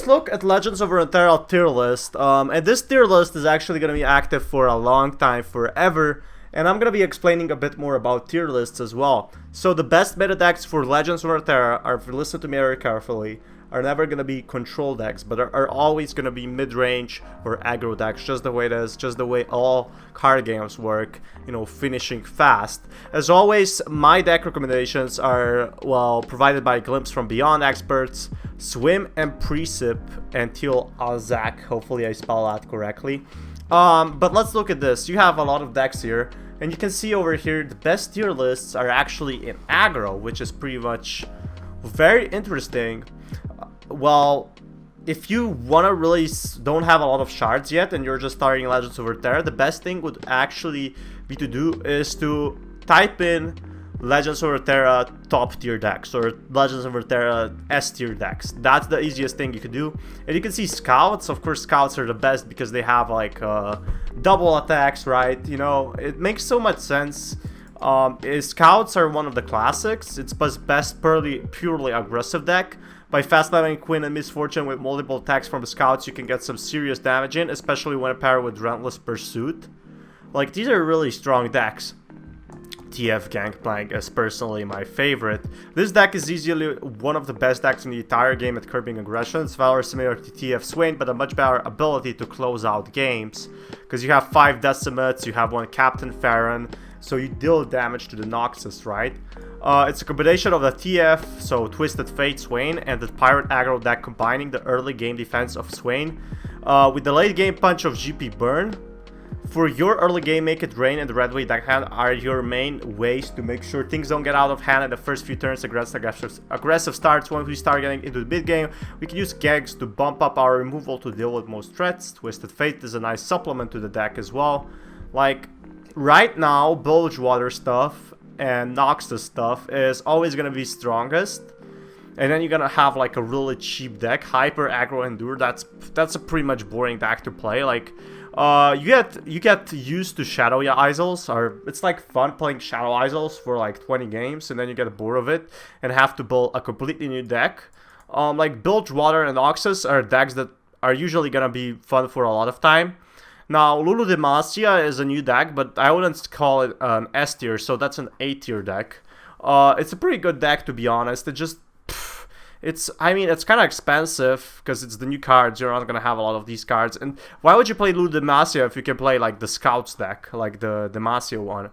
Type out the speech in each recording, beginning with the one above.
look at Legends of Runeterra tier list, and this tier list is actually going to be active for a long time, forever, and I'm going to be explaining a bit more about tier lists as well. So the best meta decks for Legends of Runeterra, if you listen to me very carefully, are never going to be control decks, but are always going to be mid-range or aggro decks, just the way it is, just the way all card games work, you know, finishing fast. As always, my deck recommendations are, well, provided by Glimpse from Beyond experts, Swim and Precip and Teal Azak, hopefully I spell that correctly. But let's look at this. You have a lot of decks here, and you can see over here the best tier lists are actually in aggro, which is pretty much very interesting. Well, if you wanna really don't have a lot of shards yet and you're just starting Legends of Runeterra, the best thing would actually be to do is to type in Legends of Runeterra top tier decks or Legends of Runeterra S tier decks. That's the easiest thing you could do. And you can see scouts. Of course, scouts are the best because they have like double attacks, right? You know, it makes so much sense. Scouts are one of the classics. It's best purely aggressive deck. By fast leveling Quinn and Misfortune with multiple attacks from the scouts, you can get some serious damage in, especially when paired with Relentless Pursuit. Like, these are really strong decks. TF Gangplank is personally my favorite. This deck is easily one of the best decks in the entire game at curbing aggression. It's very similar to TF Swain, but a much better ability to close out games. Because you have 5 Decimates, you have 1 Captain Farron, so you deal damage to the Noxus, right? It's a combination of the TF, so Twisted Fate Swain, and the Pirate aggro deck combining the early game defense of Swain with the late game punch of GP Burn. For your early game, Make It Rain and the Red Way deckhand are your main ways to make sure things don't get out of hand in the first few turns. Aggressive starts. When we start getting into the mid game, we can use Gags to bump up our removal to deal with most threats. Twisted Fate is a nice supplement to the deck as well. Like, right now, Bilgewater stuff and Noxus stuff is always going to be strongest. And then you're going to have like a really cheap deck, Hyper Aggro Endure. That's a pretty much boring deck to play. Like, you get used to Shadow Isles, or it's like fun playing Shadow Isles for like 20 games, and then you get bored of it and have to build a completely new deck. Like Bilgewater and Noxus are decks that are usually gonna be fun for a lot of time. Now, Lulu De Masia is a new deck, but I wouldn't call it an S tier, so that's an A tier deck. It's a pretty good deck, to be honest. It just, I mean, it's kind of expensive because it's the new cards. You're not gonna have a lot of these cards. And why would you play Lulu De Masia if you can play like the Scouts deck, like the De Masia one?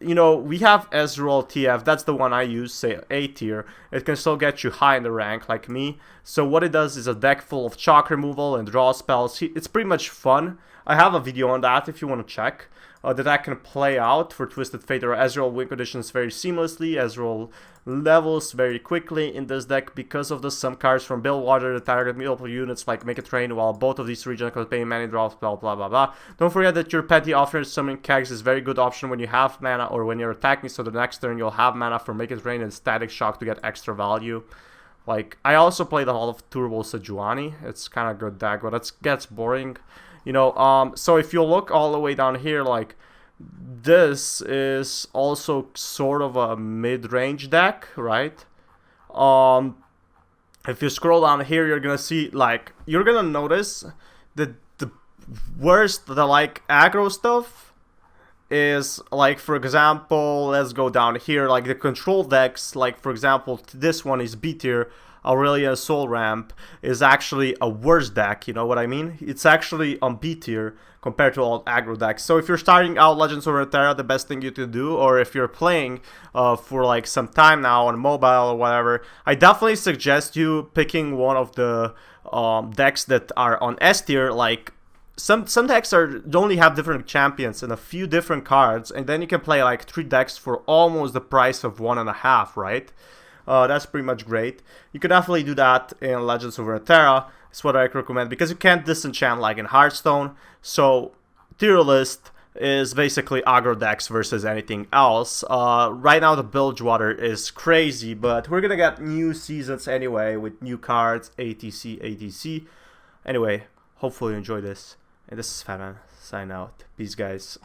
You know, we have Ezreal TF. That's the one I use, say A tier. It can still get you high in the rank, like me. So what it does is a deck full of chalk removal and draw spells. It's pretty much fun. I have a video on that if you want to check. The deck can play out for Twisted Fate or Ezreal win conditions very seamlessly. Ezreal levels very quickly in this deck because of the some cards from Bilgewater that target multiple units like Make It Rain, while both of these regions contain many draws, blah blah blah blah. Don't forget that your petty offering summoning kegs is a very good option when you have mana or when you're attacking, so the next turn you'll have mana for Make It Rain and Static Shock to get extra value. Like, I also played a lot of Turbo Sejuani. It's kind of good deck, but it gets boring. You know, so if you look all the way down here, like, this is also sort of a mid-range deck, right? If you scroll down here, you're gonna see, like, you're gonna notice that the worst, the, like, aggro stuff is, like, for example, let's go down here, like, the control decks, like, for example, this one is B tier. Aurelia Soul Ramp is actually a worse deck, you know what I mean? It's actually on B tier compared to all aggro decks. So if you're starting out Legends of Runeterra, the best thing you can do, or if you're playing for like some time now on mobile or whatever, I definitely suggest you picking one of the decks that are on S tier. Like, some decks only have different champions and a few different cards, and then you can play like 3 decks for almost the price of 1.5, right? That's pretty much great. You could definitely do that in Legends of Runeterra. It's what I recommend because you can't disenchant like in Hearthstone. So tier list is basically aggro decks versus anything else. Right now the Bilgewater is crazy, but we're gonna get new seasons anyway with new cards, ATC. Anyway, hopefully you enjoy this. And this is Fatman, sign out. Peace, guys.